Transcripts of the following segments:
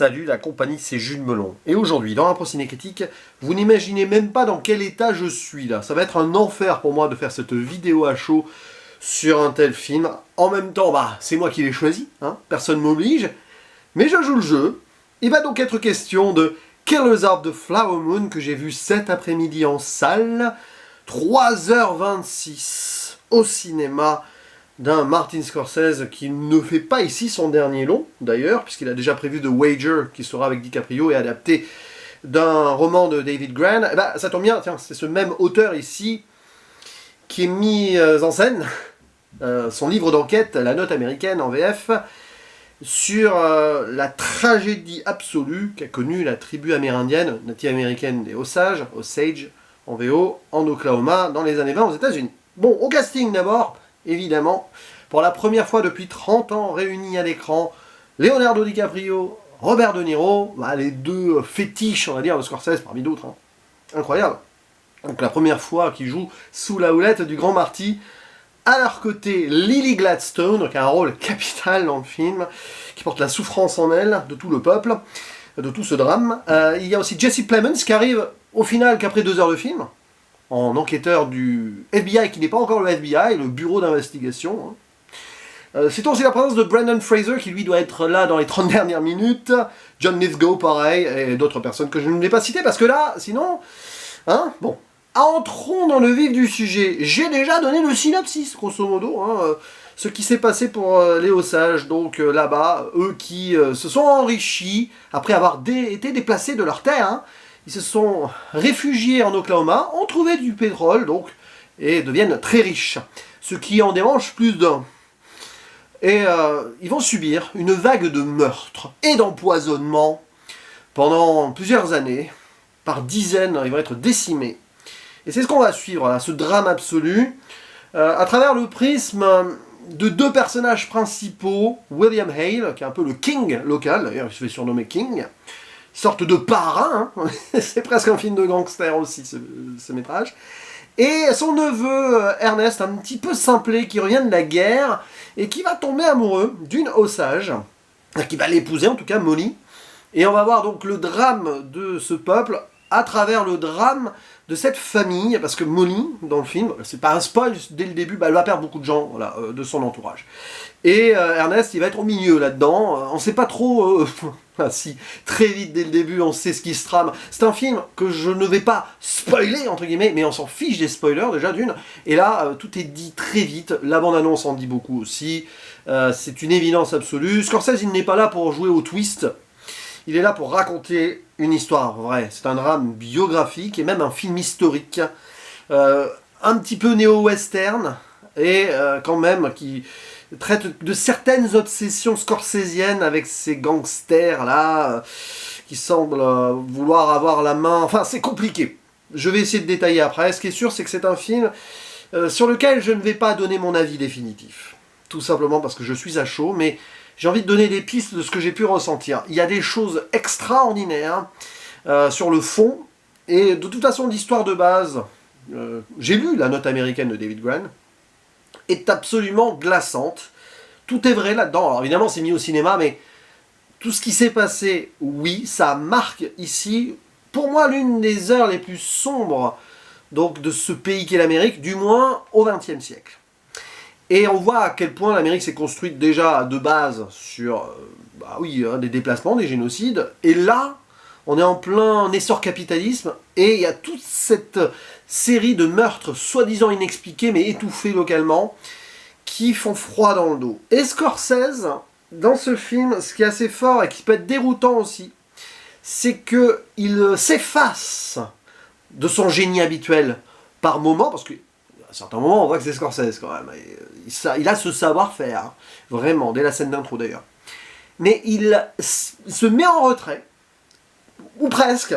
Salut la compagnie, c'est Jules Melon. Et aujourd'hui, dans Impro Ciné Critique, vous n'imaginez même pas dans quel état je suis là. Ça va être un enfer pour moi de faire cette vidéo à chaud sur un tel film. En même temps, c'est moi qui l'ai choisi, hein, personne ne m'oblige. Mais je joue le jeu. Il va donc être question de Killers of the Flower Moon que j'ai vu cet après-midi en salle. 3h26 au cinéma, d'un Martin Scorsese qui ne fait pas ici son dernier long, d'ailleurs, puisqu'il a déjà prévu The Wager, qui sera avec DiCaprio et adapté d'un roman de David Grann. Et ça tombe bien, tiens, c'est ce même auteur ici qui est mis en scène son livre d'enquête, La Note américaine en VF, sur la tragédie absolue qu'a connue la tribu amérindienne, native américaine des Osage en VO, en Oklahoma, dans les années 20 aux États-Unis. Bon, au casting d'abord, évidemment, pour la première fois depuis 30 ans réunis à l'écran, Leonardo DiCaprio, Robert De Niro, les deux fétiches, on va dire, de Scorsese parmi d'autres. Hein. Incroyable. Donc la première fois qu'ils jouent sous la houlette du grand Marty. À leur côté, Lily Gladstone, qui a un rôle capital dans le film, qui porte la souffrance en elle, de tout le peuple, de tout ce drame. Il y a aussi Jesse Plemons, qui arrive au final qu'après 2 heures de film, en enquêteur du FBI, qui n'est pas encore le FBI, le bureau d'investigation. C'est aussi la présence de Brendan Fraser, qui lui doit être là dans les 30 dernières minutes, John Lithgow, pareil, et d'autres personnes que je ne vais pas citer, parce que là, sinon, hein, bon. Entrons dans le vif du sujet. J'ai déjà donné le synopsis, grosso modo, ce qui s'est passé pour les Osages, donc là-bas, eux qui se sont enrichis, après avoir été déplacés de leur terre, hein. Ils se sont réfugiés en Oklahoma, ont trouvé du pétrole, donc, et deviennent très riches. Ce qui en dérange plus d'un. Et ils vont subir une vague de meurtres et d'empoisonnements pendant plusieurs années. Par dizaines, ils vont être décimés. Et c'est ce qu'on va suivre, là, ce drame absolu, à travers le prisme de 2 personnages principaux, William Hale, qui est un peu le king local, d'ailleurs il se fait surnommer King, sorte de parrain, hein. C'est presque un film de gangster aussi, ce métrage, et son neveu Ernest, un petit peu simplé, qui revient de la guerre, et qui va tomber amoureux d'une Osage, qui va l'épouser en tout cas, Molly, et on va voir donc le drame de ce peuple, à travers le drame de cette famille, parce que Molly, dans le film, c'est pas un spoil dès le début, elle va perdre beaucoup de gens, voilà, de son entourage. Et Ernest, il va être au milieu là-dedans, on sait pas trop, si, très vite dès le début, on sait ce qui se trame. C'est un film que je ne vais pas spoiler, entre guillemets, mais on s'en fiche des spoilers, déjà d'une, et là, tout est dit très vite, la bande-annonce en dit beaucoup aussi, c'est une évidence absolue. Scorsese, il n'est pas là pour jouer au twist, il est là pour raconter une histoire vraie. C'est un drame biographique et même un film historique. Un petit peu néo-western et quand même qui traite de certaines obsessions scorsésiennes avec ces gangsters là qui semblent vouloir avoir la main. Enfin, c'est compliqué. Je vais essayer de détailler après. Ce qui est sûr, c'est que c'est un film sur lequel je ne vais pas donner mon avis définitif. Tout simplement parce que je suis à chaud, mais j'ai envie de donner des pistes de ce que j'ai pu ressentir. Il y a des choses extraordinaires sur le fond, et de toute façon l'histoire de base, j'ai lu La Note américaine de David Grann, est absolument glaçante. Tout est vrai là-dedans. Alors évidemment c'est mis au cinéma, mais tout ce qui s'est passé, oui, ça marque ici, pour moi, l'une des heures les plus sombres donc, de ce pays qu'est l'Amérique, du moins au XXe siècle. Et on voit à quel point l'Amérique s'est construite déjà de base sur des déplacements, des génocides. Et là, on est en plein essor capitalisme. Et il y a toute cette série de meurtres soi-disant inexpliqués, mais étouffés localement, qui font froid dans le dos. Et Scorsese, dans ce film, ce qui est assez fort et qui peut être déroutant aussi, c'est qu'il s'efface de son génie habituel par moment, parce que à certains moments, on voit que c'est Scorsese quand même. Il a ce savoir-faire, hein, vraiment, dès la scène d'intro d'ailleurs. Mais il se met en retrait, ou presque.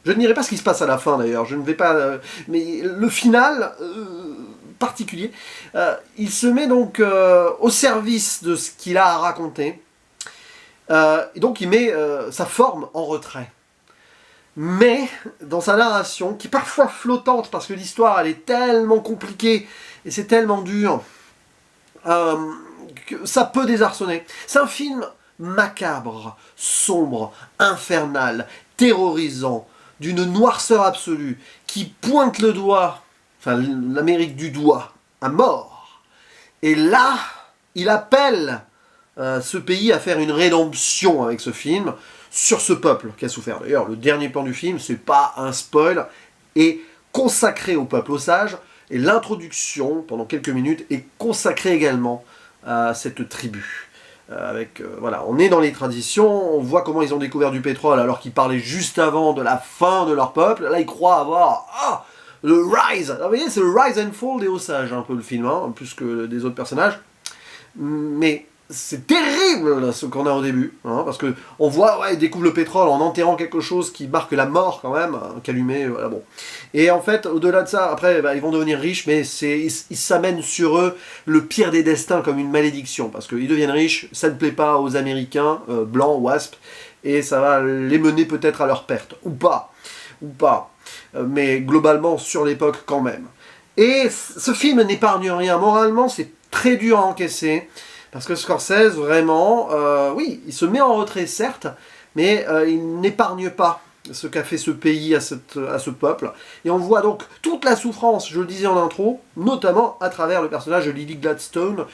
Je ne dirai pas ce qui se passe à la fin d'ailleurs, je ne vais pas... mais le final particulier, il se met donc au service de ce qu'il a à raconter. Et donc il met sa forme en retrait. Mais dans sa narration, qui est parfois flottante, parce que l'histoire elle est tellement compliquée, et c'est tellement dur, que ça peut désarçonner. C'est un film macabre, sombre, infernal, terrorisant, d'une noirceur absolue, qui pointe le doigt, enfin l'Amérique du doigt, à mort. Et là, il appelle ce pays à faire une rédemption avec ce film sur ce peuple qui a souffert. D'ailleurs, le dernier plan du film, c'est pas un spoil, est consacré au peuple osage, et l'introduction, pendant quelques minutes, est consacrée également à cette tribu. Voilà, on est dans les traditions, on voit comment ils ont découvert du pétrole alors qu'ils parlaient juste avant de la fin de leur peuple. Là, ils croient avoir le rise. Alors, vous voyez, c'est le rise and fall des Osages, un peu le film, hein, plus que des autres personnages. Mais c'est terrible là, ce qu'on a au début, hein, parce que on voit, ouais, ils découvrent le pétrole en enterrant quelque chose qui marque la mort quand même, un calumet, voilà, bon. Et en fait, au-delà de ça, après, ils vont devenir riches, mais ils s'amènent sur eux le pire des destins comme une malédiction, parce qu'ils deviennent riches, ça ne plaît pas aux Américains, blancs, WASP, et ça va les mener peut-être à leur perte, ou pas, mais globalement sur l'époque quand même. Et ce film n'épargne rien, moralement c'est très dur à encaisser, parce que Scorsese, vraiment, oui, il se met en retrait, certes, mais il n'épargne pas ce qu'a fait ce pays à ce peuple. Et on voit donc toute la souffrance, je le disais en intro, notamment à travers le personnage de Lily Gladstone.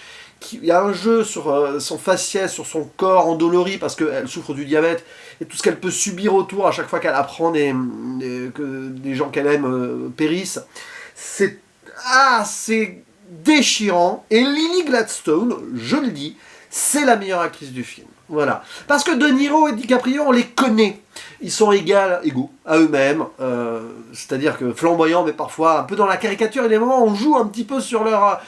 Il y a un jeu sur son faciès, sur son corps endolori, parce qu'elle souffre du diabète, et tout ce qu'elle peut subir autour à chaque fois qu'elle apprend que des gens qu'elle aime périssent. C'est déchirant, et Lily Gladstone, je le dis, c'est la meilleure actrice du film. Voilà. Parce que De Niro et DiCaprio, on les connaît. Ils sont égaux à eux-mêmes. C'est-à-dire que flamboyants, mais parfois un peu dans la caricature. Et des moments, on joue un petit peu sur leur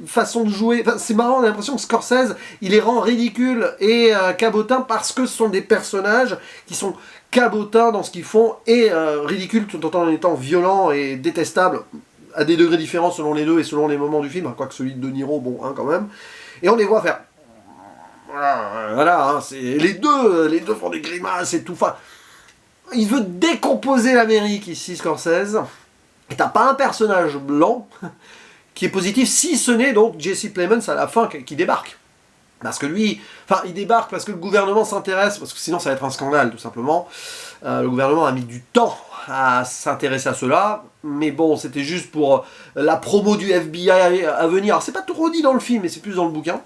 façon de jouer. Enfin, c'est marrant, on a l'impression que Scorsese, il les rend ridicules et cabotins parce que ce sont des personnages qui sont cabotins dans ce qu'ils font et ridicules tout en étant violents et détestables à des degrés différents selon les deux et selon les moments du film, quoique celui de Niro, bon, hein, quand même. Et on les voit faire... Voilà, hein, les deux font des grimaces et tout. Enfin, il veut décomposer l'Amérique ici, Scorsese. Et t'as pas un personnage blanc qui est positif, si ce n'est donc Jesse Plemons à la fin qui débarque. Parce que lui, enfin, il débarque parce que le gouvernement s'intéresse, parce que sinon ça va être un scandale, tout simplement. Le gouvernement a mis du temps à s'intéresser à cela, mais bon, c'était juste pour la promo du FBI à venir. C'est pas trop dit dans le film, mais c'est plus dans le bouquin.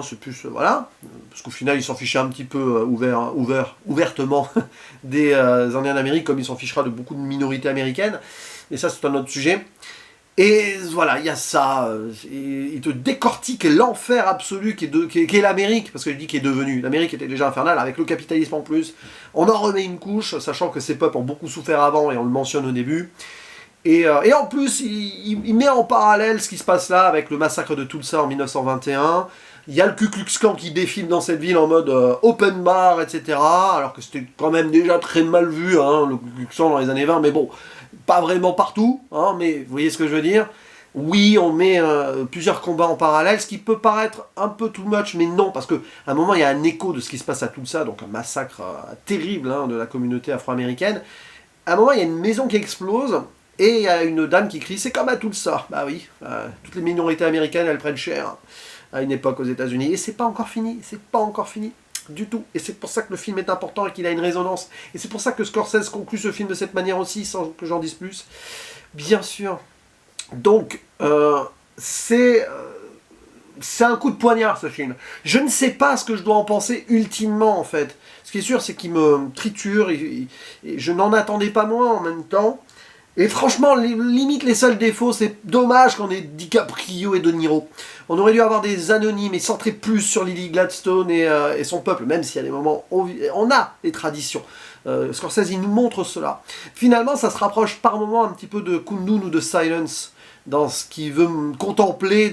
C'est plus, voilà, parce qu'au final, il s'en fichait un petit peu ouvertement des Indiens d'Amérique, comme il s'en fichera de beaucoup de minorités américaines. Et ça, c'est un autre sujet. Et voilà, il y a ça. Il te décortique l'enfer absolu qui est l'Amérique, parce que je dis qu'il est devenu. L'Amérique était déjà infernale, avec le capitalisme en plus. On en remet une couche, sachant que ces peuples ont beaucoup souffert avant, et on le mentionne au début. Et en plus, il met en parallèle ce qui se passe là, avec le massacre de Tulsa en 1921. Il y a le Ku Klux Klan qui défile dans cette ville en mode open bar, etc. Alors que c'était quand même déjà très mal vu, hein, le Ku Klux Klan dans les années 20, mais bon, pas vraiment partout, hein, mais vous voyez ce que je veux dire. Oui, on met plusieurs combats en parallèle, ce qui peut paraître un peu too much, mais non, parce qu'à un moment, il y a un écho de ce qui se passe à Tulsa, donc un massacre terrible hein, de la communauté afro-américaine. À un moment, il y a une maison qui explose, et il y a une dame qui crie « C'est comme à Tulsa !» Bah oui, toutes les minorités américaines, elles prennent cher à une époque aux États-Unis. Et c'est pas encore fini, du tout. Et c'est pour ça que le film est important et qu'il a une résonance. Et c'est pour ça que Scorsese conclut ce film de cette manière aussi, sans que j'en dise plus. Bien sûr. Donc, c'est un coup de poignard ce film. Je ne sais pas ce que je dois en penser ultimement en fait. Ce qui est sûr, c'est qu'il me triture et je n'en attendais pas moins en même temps. Et franchement, limite les seuls défauts, c'est dommage qu'on ait DiCaprio et De Niro. On aurait dû avoir des anonymes et centrer plus sur Lily Gladstone et son peuple, même s'il y a des moments où on a les traditions. Scorsese, il nous montre cela. Finalement, ça se rapproche par moments un petit peu de Kundun ou de Silence, dans ce qu'il veut contempler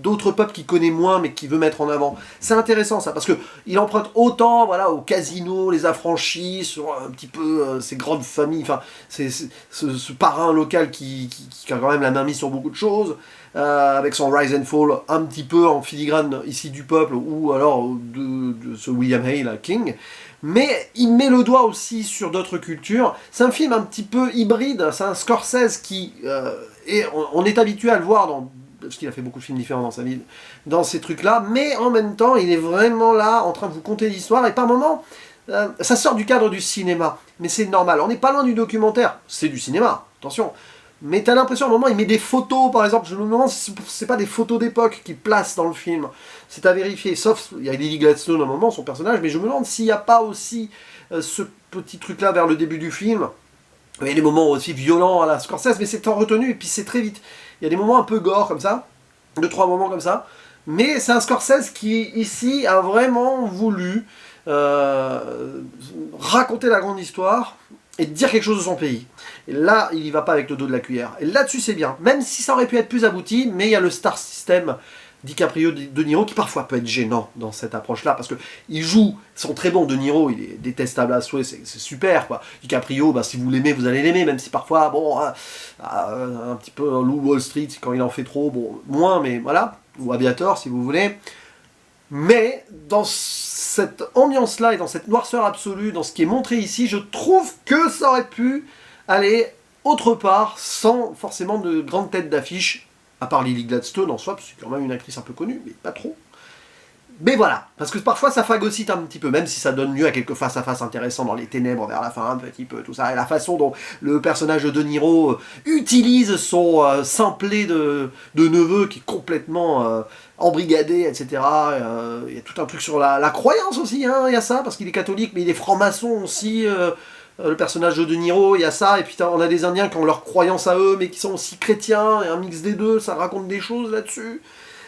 d'autres peuples qu'il connaît moins, mais qu'il veut mettre en avant. C'est intéressant ça, parce qu'il emprunte autant voilà, au casino, les affranchis, sur un petit peu ces grandes familles, enfin, ce parrain local qui a quand même la main mise sur beaucoup de choses, avec son Rise and Fall un petit peu en filigrane ici du peuple, ou alors de ce William Hale, King. Mais il met le doigt aussi sur d'autres cultures. C'est un film un petit peu hybride, c'est un Scorsese qui... et on est habitué à le voir dans parce qu'il a fait beaucoup de films différents dans sa vie, dans ces trucs-là, mais en même temps, il est vraiment là, en train de vous conter l'histoire, et par moments, ça sort du cadre du cinéma, mais c'est normal, on n'est pas loin du documentaire, c'est du cinéma, attention, mais t'as l'impression, à un moment, il met des photos, par exemple, je me demande si c'est pas des photos d'époque qu'il place dans le film, c'est à vérifier, sauf, il y a Lily Gladstone à un moment, son personnage, mais je me demande s'il n'y a pas aussi ce petit truc-là vers le début du film. Il y a des moments aussi violents à la Scorsese, mais c'est en retenue, et puis c'est très vite. Il y a des moments un peu gore, comme ça, 2-3 moments comme ça, mais c'est un Scorsese qui, ici, a vraiment voulu raconter la grande histoire, et dire quelque chose de son pays. Et là, il y va pas avec le dos de la cuillère. Et là-dessus, c'est bien. Même si ça aurait pu être plus abouti, mais il y a le star system DiCaprio, De Niro, qui parfois peut être gênant dans cette approche-là, parce qu'ils jouent, ils sont très bons. De Niro, il est détestable à souhait, c'est super, quoi. DiCaprio, bah, si vous l'aimez, vous allez l'aimer, même si parfois, bon, un petit peu Lou Wall Street, quand il en fait trop, bon, moins, mais voilà, ou Aviator, si vous voulez. Mais, dans cette ambiance-là, et dans cette noirceur absolue, dans ce qui est montré ici, je trouve que ça aurait pu aller autre part, sans forcément de grande tête d'affiche, à part Lily Gladstone en soi, parce que c'est quand même une actrice un peu connue, mais pas trop. Mais voilà, parce que parfois ça phagocyte un petit peu, même si ça donne lieu à quelques face-à-face intéressants dans les ténèbres vers la fin, un petit peu, tout ça, et la façon dont le personnage de De Niro utilise son simplet de neveu qui est complètement embrigadé, etc. Il y a tout un truc sur la croyance aussi, hein, il y a ça, parce qu'il est catholique, mais il est franc-maçon aussi, le personnage de De Niro, il y a ça, et puis on a des Indiens qui ont leur croyance à eux, mais qui sont aussi chrétiens, et un mix des deux, ça raconte des choses là-dessus.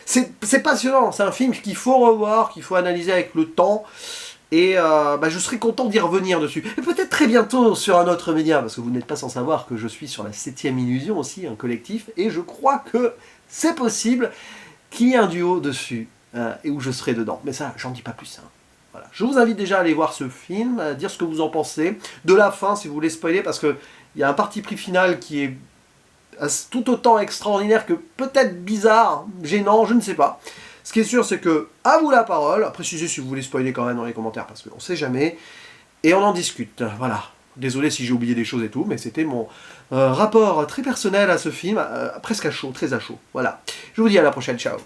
C'est passionnant, c'est un film qu'il faut revoir, qu'il faut analyser avec le temps, et je serais content d'y revenir dessus. Et peut-être très bientôt sur un autre média, parce que vous n'êtes pas sans savoir que je suis sur la 7ème Illusion aussi, un collectif, et je crois que c'est possible qu'il y ait un duo dessus, et où je serai dedans. Mais ça, j'en dis pas plus. Hein. Voilà. Je vous invite déjà à aller voir ce film, à dire ce que vous en pensez, de la fin si vous voulez spoiler, parce qu'il y a un parti pris final qui est tout autant extraordinaire que peut-être bizarre, gênant, je ne sais pas. Ce qui est sûr, c'est que, à vous la parole, précisez si vous voulez spoiler quand même dans les commentaires, parce qu'on ne sait jamais, et on en discute, voilà. Désolé si j'ai oublié des choses et tout, mais c'était mon rapport très personnel à ce film, presque à chaud, très à chaud, voilà. Je vous dis à la prochaine, ciao.